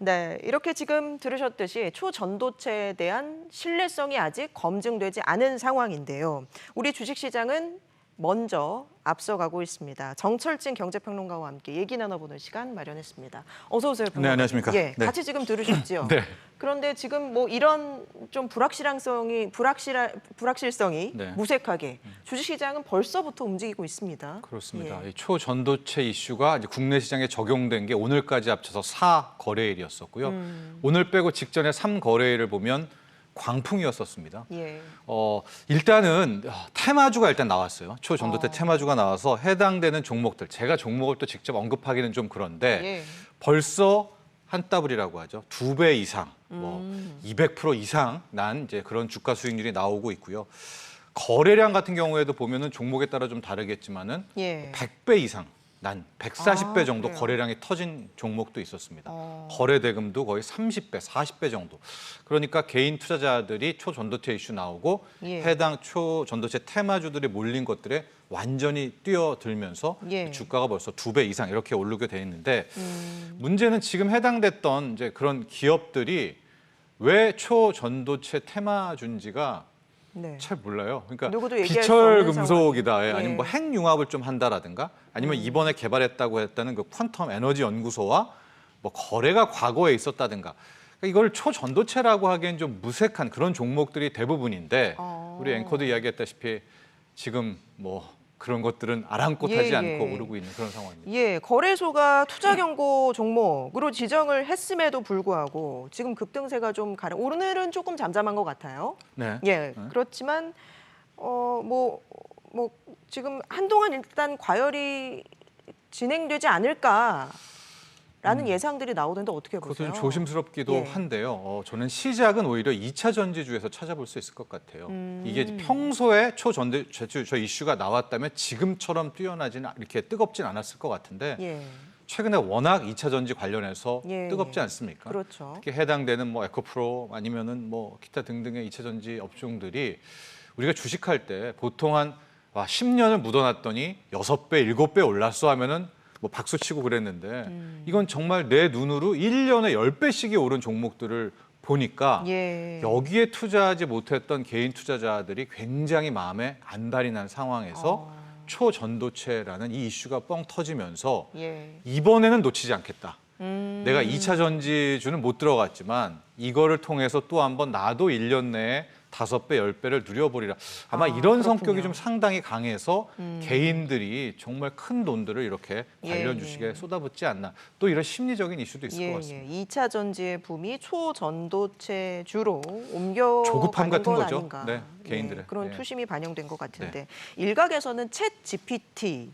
네, 이렇게 지금 들으셨듯이 초전도체에 대한 신뢰성이 아직 검증되지 않은 상황인데요. 우리 주식시장은 먼저 앞서가고 있습니다. 정철진 경제평론가와 함께 얘기 나눠보는 시간 마련했습니다. 어서 오세요, 평론가. 네, 안녕하십니까. 예, 네. 같이 지금 들으셨죠? 네. 그런데 지금 뭐 이런 좀 불확실성이 네. 무색하게 주식시장은 벌써부터 움직이고 있습니다. 그렇습니다. 예. 이 초전도체 이슈가 이제 국내 시장에 적용된 게 오늘까지 합쳐서 4거래일이었었고요. 오늘 빼고 직전에 3거래일을 보면 광풍이었었습니다. 예. 일단은 테마주가 일단 나왔어요. 초전도체 테마주가 나와서 해당되는 종목들. 제가 종목을 또 직접 언급하기는 좀 그런데 예. 벌써 한 더블이라고 하죠. 2배 이상, 200% 이상 난 이제 그런 주가 수익률이 나오고 있고요. 거래량 같은 경우에도 보면은 종목에 따라 좀 다르겠지만은 예. 100배 이상, 난 140배 정도 그래요? 거래량이 터진 종목도 있었습니다. 거래 대금도 거의 30배, 40배 정도. 그러니까 개인 투자자들이 초전도체 이슈 나오고 예. 해당 초전도체 테마주들이 몰린 것들에 완전히 뛰어들면서 예. 주가가 벌써 2배 이상 이렇게 오르게 돼 있는데 문제는 지금 해당됐던 이제 그런 기업들이 왜 초전도체 테마주인지가 네. 잘 몰라요. 그러니까 누구도 얘기할 수 비철 없는 금속이다, 상황. 아니면 예. 뭐 핵융합을 좀 한다라든가, 아니면 이번에 개발했다고 했다는 그 퀀텀 에너지 연구소와 뭐 거래가 과거에 있었다든가. 그러니까 이걸 초전도체라고 하기엔 좀 무색한 그런 종목들이 대부분인데 우리 앵커도 이야기했다시피 지금 뭐 그런 것들은 아랑곳하지 예, 않고 예. 오르고 있는 그런 상황입니다. 예, 거래소가 투자 경고 종목으로 지정을 했음에도 불구하고 지금 급등세가 좀 오늘은 조금 잠잠한 것 같아요. 네. 예, 그렇지만 뭐 지금 한동안 일단 과열이 진행되지 않을까라는 예상들이 나오던데 어떻게 그것도 보세요? 좀 조심스럽기도 예. 한데요. 저는 시작은 오히려 2차 전지주에서 찾아볼 수 있을 것 같아요. 이게 평소에 초전도체 저 이슈가 나왔다면 지금처럼 뛰어나지는 이렇게 뜨겁진 않았을 것 같은데 예, 최근에 워낙 2차 전지 관련해서 예, 뜨겁지 예. 않습니까? 그렇죠. 특히 해당되는 뭐 에코프로 아니면은 뭐 기타 등등의 2차 전지 업종들이 우리가 주식할 때 보통 한 10년을 묻어놨더니 6배, 7배 올랐어 하면은 뭐 박수 치고 그랬는데 이건 정말 내 눈으로 1년에 10배씩이 오른 종목들을 보니까 예. 여기에 투자하지 못했던 개인 투자자들이 굉장히 마음에 안달이 난 상황에서 초전도체라는 이 이슈가 뻥 터지면서 예. 이번에는 놓치지 않겠다. 내가 2차 전지주는 못 들어갔지만 이거를 통해서 또 한번 나도 1년 내에 5배, 10배를 누려보리라. 아마 이런 그렇군요. 성격이 좀 상당히 강해서 개인들이 정말 큰 돈들을 이렇게 관련 예, 주식에 예. 쏟아붓지 않나. 또 이런 심리적인 이슈도 있을 것 같습니다. 예. 2차 전지의 붐이 초전도체주로 옮겨가는 조급함 같은 건 거죠. 아닌가. 네, 개인들의. 예, 그런 네. 투심이 반영된 것 같은데 일각에서는 챗 GPT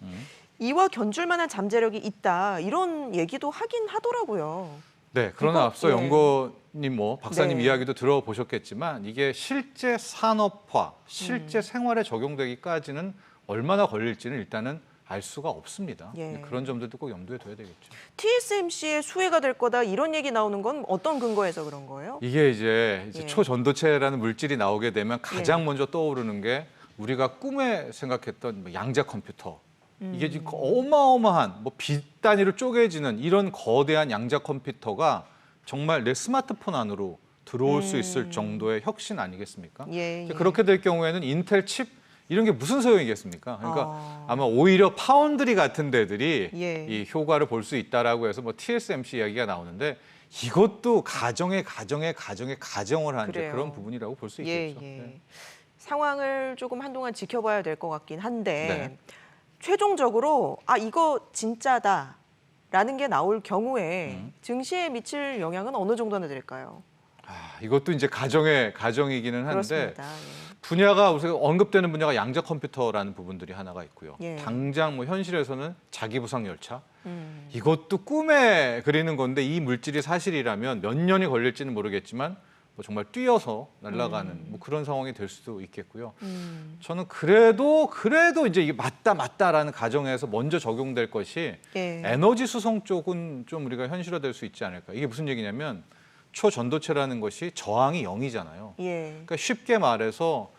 이와 견줄 만한 잠재력이 있다 이런 얘기도 하긴 하더라고요. 네, 그러나 이거- 앞서 예. 연구님 박사님 네. 이야기도 들어보셨겠지만 이게 실제 산업화, 실제 생활에 적용되기까지는 얼마나 걸릴지는 일단은 알 수가 없습니다. 예. 그런 점들도 꼭 염두에 둬야 되겠죠. TSMC의 수혜가 될 거다 이런 얘기 나오는 건 어떤 근거에서 그런 거예요? 이게 이제 예. 초전도체라는 물질이 나오게 되면 가장 먼저 떠오르는 게 우리가 꿈에 생각했던 뭐 양자 컴퓨터. 이게 지금 어마어마한 뭐 빛 단위로 쪼개지는 이런 거대한 양자 컴퓨터가 정말 내 스마트폰 안으로 들어올 수 있을 정도의 혁신 아니겠습니까? 예, 예. 그렇게 될 경우에는 인텔 칩 이런 게 무슨 소용이겠습니까? 그러니까 아마 오히려 파운드리 같은 데들이 예. 이 효과를 볼 수 있다라고 해서 뭐 TSMC 이야기가 나오는데 이것도 가정을 한 이제 그래요. 그런 부분이라고 볼 수 있겠죠. 예. 네. 상황을 조금 한동안 지켜봐야 될 것 같긴 한데 네. 최종적으로 이거 진짜다라는 게 나올 경우에 증시에 미칠 영향은 어느 정도나 될까요? 이것도 이제 가정이기는 한데 그렇습니다. 예. 분야가 우선 언급되는 분야가 양자 컴퓨터라는 부분들이 하나가 있고요. 예. 당장 뭐 현실에서는 자기부상 열차 이것도 꿈에 그리는 건데 이 물질이 사실이라면 몇 년이 걸릴지는 모르겠지만 뭐 정말 뛰어서 날아가는 뭐 그런 상황이 될 수도 있겠고요. 저는 그래도 이제 이게 맞다라는 가정에서 먼저 적용될 것이 예. 에너지 수송 쪽은 좀 우리가 현실화될 수 있지 않을까. 이게 무슨 얘기냐면 초전도체라는 것이 저항이 0이잖아요. 예. 그러니까 쉽게 말해서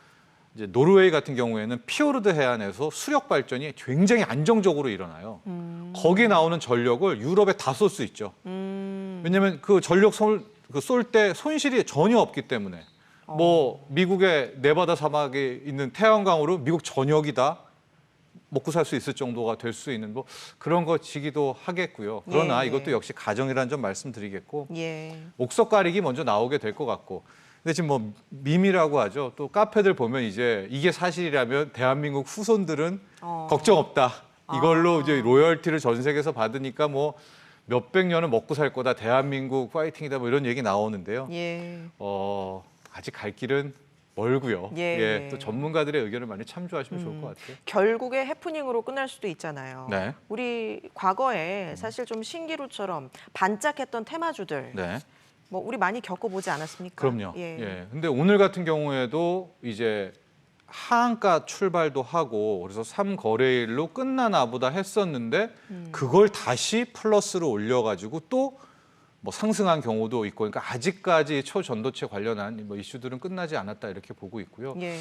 이제 노르웨이 같은 경우에는 피오르드 해안에서 수력 발전이 굉장히 안정적으로 일어나요. 거기 나오는 전력을 유럽에 다 쏠 수 있죠. 왜냐하면 그 전력 쏠 때 손실이 전혀 없기 때문에 뭐 미국의 네바다 사막에 있는 태양광으로 미국 전역이다 먹고 살 수 있을 정도가 될 수 있는 뭐 그런 것이기도 하겠고요. 그러나 예. 이것도 역시 가정이라는 점 말씀드리겠고 예. 옥석 가리기 먼저 나오게 될 것 같고. 근데 지금 뭐 밈이라고 하죠. 또 카페들 보면 이제 이게 사실이라면 대한민국 후손들은 걱정 없다. 이걸로 이제 로열티를 전 세계에서 받으니까 뭐 몇백 년은 먹고 살 거다. 대한민국 파이팅이다. 뭐 이런 얘기 나오는데요. 예. 아직 갈 길은 멀고요. 예. 또 전문가들의 의견을 많이 참조하시면 좋을 것 같아요. 결국에 해프닝으로 끝날 수도 있잖아요. 네. 우리 과거에 사실 좀 신기루처럼 반짝했던 테마주들 네. 뭐 우리 많이 겪어보지 않았습니까? 그럼요. 예. 예. 근데 오늘 같은 경우에도 이제 하한가 출발도 하고 그래서 3거래일로 끝나나 보다 했었는데 그걸 다시 플러스로 올려가지고 또 뭐 상승한 경우도 있고 그러니까 아직까지 초전도체 관련한 뭐 이슈들은 끝나지 않았다 이렇게 보고 있고요. 예.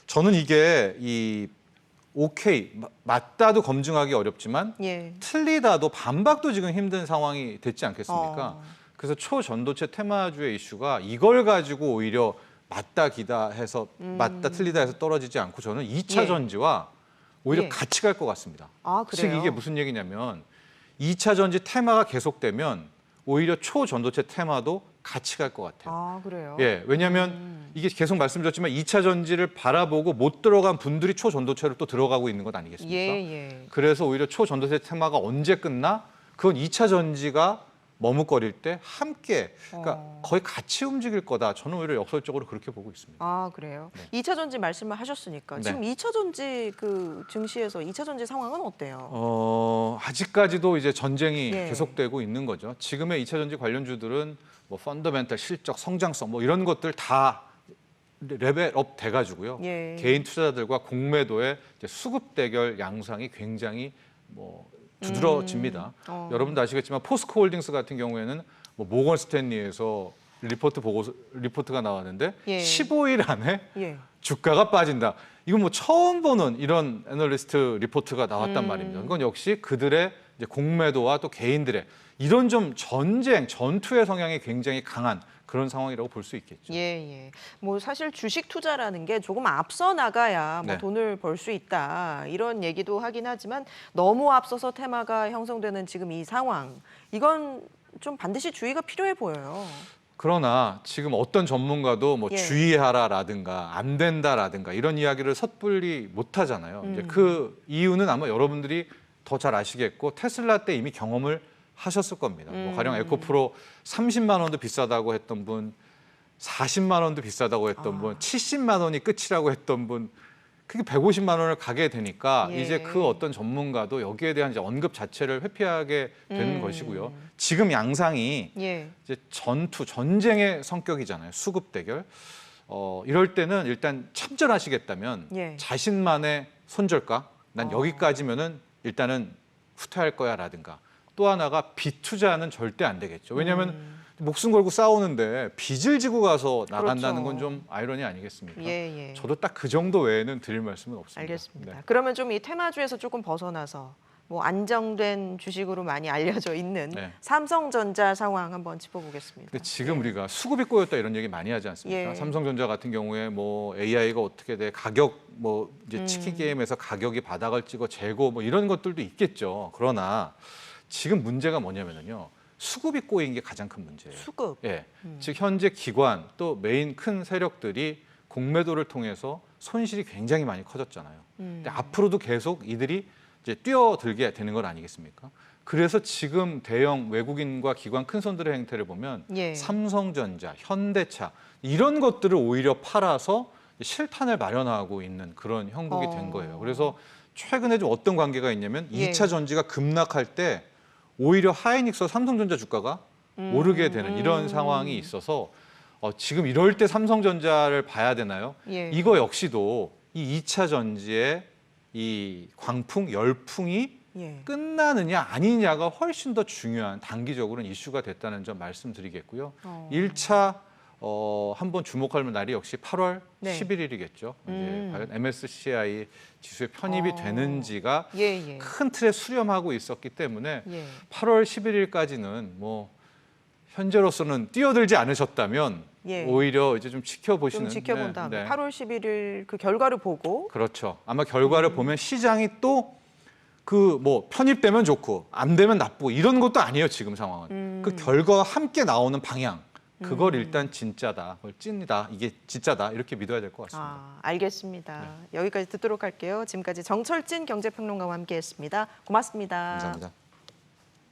저는 이게 오케이 맞다도 검증하기 어렵지만 예. 틀리다도 반박도 지금 힘든 상황이 됐지 않겠습니까? 그래서 초전도체 테마주의 이슈가 이걸 가지고 오히려 맞다 기다 해서 맞다 틀리다 해서 떨어지지 않고 저는 2차 예. 전지와 오히려 예. 같이 갈 것 같습니다. 아, 즉 그래요? 이게 무슨 얘기냐면 2차 전지 테마가 계속되면 오히려 초전도체 테마도 같이 갈 것 같아요. 아, 그래요? 예, 왜냐하면 이게 계속 말씀드렸지만 2차 전지를 바라보고 못 들어간 분들이 초전도체로 또 들어가고 있는 것 아니겠습니까? 예. 그래서 오히려 초전도체 테마가 언제 끝나? 그건 2차 전지가 머뭇거릴 때 함께 그러니까 거의 같이 움직일 거다. 저는 오히려 역설적으로 그렇게 보고 있습니다. 아, 그래요? 2차 전지 말씀을 하셨으니까 네. 지금 2차 전지 그 증시에서 2차 전지 상황은 어때요? 아직까지도 이제 전쟁이 예. 계속되고 있는 거죠. 지금의 2차 전지 관련주들은 뭐 펀더멘탈, 실적, 성장성 뭐 이런 것들 다 레벨업 돼가지고요. 예. 개인 투자자들과 공매도의 이제 수급 대결 양상이 굉장히 뭐 두드러집니다. 여러분도 아시겠지만 포스코홀딩스 같은 경우에는 뭐 모건 스탠리에서 리포트가 나왔는데 예. 15일 안에 예. 주가가 빠진다. 이건 뭐 처음 보는 이런 애널리스트 리포트가 나왔단 말입니다. 이건 역시 그들의 이제 공매도와 또 개인들의 이런 좀 전투의 성향이 굉장히 강한 그런 상황이라고 볼 수 있겠죠. 예. 뭐 사실 주식 투자라는 게 조금 앞서 나가야 뭐 네. 돈을 벌 수 있다 이런 얘기도 하긴 하지만 너무 앞서서 테마가 형성되는 지금 이 상황 이건 좀 반드시 주의가 필요해 보여요. 그러나 지금 어떤 전문가도 뭐 예. 주의하라라든가 안 된다라든가 이런 이야기를 섣불리 못 하잖아요. 이제 그 이유는 아마 여러분들이 더 잘 아시겠고 테슬라 때 이미 경험을 하셨을 겁니다. 뭐 가령 에코프로 30만 원도 비싸다고 했던 분, 40만 원도 비싸다고 했던 분, 70만 원이 끝이라고 했던 분, 그게 150만 원을 가게 되니까 예. 이제 그 어떤 전문가도 여기에 대한 이제 언급 자체를 회피하게 되는 것이고요. 지금 양상이 예. 이제 전쟁의 성격이잖아요. 수급 대결. 이럴 때는 일단 참전하시겠다면 예. 자신만의 손절가, 난 여기까지면은 일단은 후퇴할 거야라든가. 또 하나가 빚 투자는 절대 안 되겠죠. 왜냐하면 목숨 걸고 싸우는데 빚을 지고 가서 나간다는 건 그렇죠. 좀 아이러니 아니겠습니까? 예. 저도 딱 그 정도 외에는 드릴 말씀은 없습니다. 알겠습니다. 네. 그러면 좀 이 테마주에서 조금 벗어나서 뭐 안정된 주식으로 많이 알려져 있는 네. 삼성전자 상황 한번 짚어보겠습니다. 근데 지금 우리가 수급이 꼬였다 이런 얘기 많이 하지 않습니까? 예. 삼성전자 같은 경우에 뭐 AI가 어떻게 돼 가격 뭐 이제 치킨 게임에서 가격이 바닥을 찍어 재고 뭐 이런 것들도 있겠죠. 그러나 지금 문제가 뭐냐면요. 수급이 꼬인 게 가장 큰 문제예요. 수급. 예. 즉 현재 기관 또 메인 큰 세력들이 공매도를 통해서 손실이 굉장히 많이 커졌잖아요. 근데 앞으로도 계속 이들이 이제 뛰어들게 되는 건 아니겠습니까? 그래서 지금 대형 외국인과 기관 큰 손들의 행태를 보면 예. 삼성전자, 현대차 이런 것들을 오히려 팔아서 실탄을 마련하고 있는 그런 형국이 된 거예요. 그래서 최근에 좀 어떤 관계가 있냐면 예. 2차 전지가 급락할 때 오히려 하이닉스와 삼성전자 주가가 오르게 되는 이런 상황이 있어서 지금 이럴 때 삼성전자를 봐야 되나요? 예. 이거 역시도 이 2차 전지의 이 광풍, 열풍이 예. 끝나느냐 아니냐가 훨씬 더 중요한 단기적으로는 이슈가 됐다는 점 말씀드리겠고요. 1차 한번 주목할 날이 역시 8월 네. 11일이겠죠. 이제 과연 MSCI 지수에 편입이 되는지가 예. 큰 틀에 수렴하고 있었기 때문에 예. 8월 11일까지는 뭐 현재로서는 뛰어들지 않으셨다면 예. 오히려 이제 좀 지켜보시는. 좀 지켜본 다음에 네. 8월 11일 그 결과를 보고 그렇죠. 아마 결과를 보면 시장이 또 그 뭐 편입되면 좋고 안 되면 나쁘고 이런 것도 아니에요. 지금 상황은. 그 결과와 함께 나오는 방향. 그걸 일단 진짜다, 그걸 찐이다, 이게 진짜다 이렇게 믿어야 될 것 같습니다. 아, 알겠습니다. 여기까지 듣도록 할게요. 지금까지 정철진 경제평론가와 함께했습니다. 고맙습니다. 감사합니다.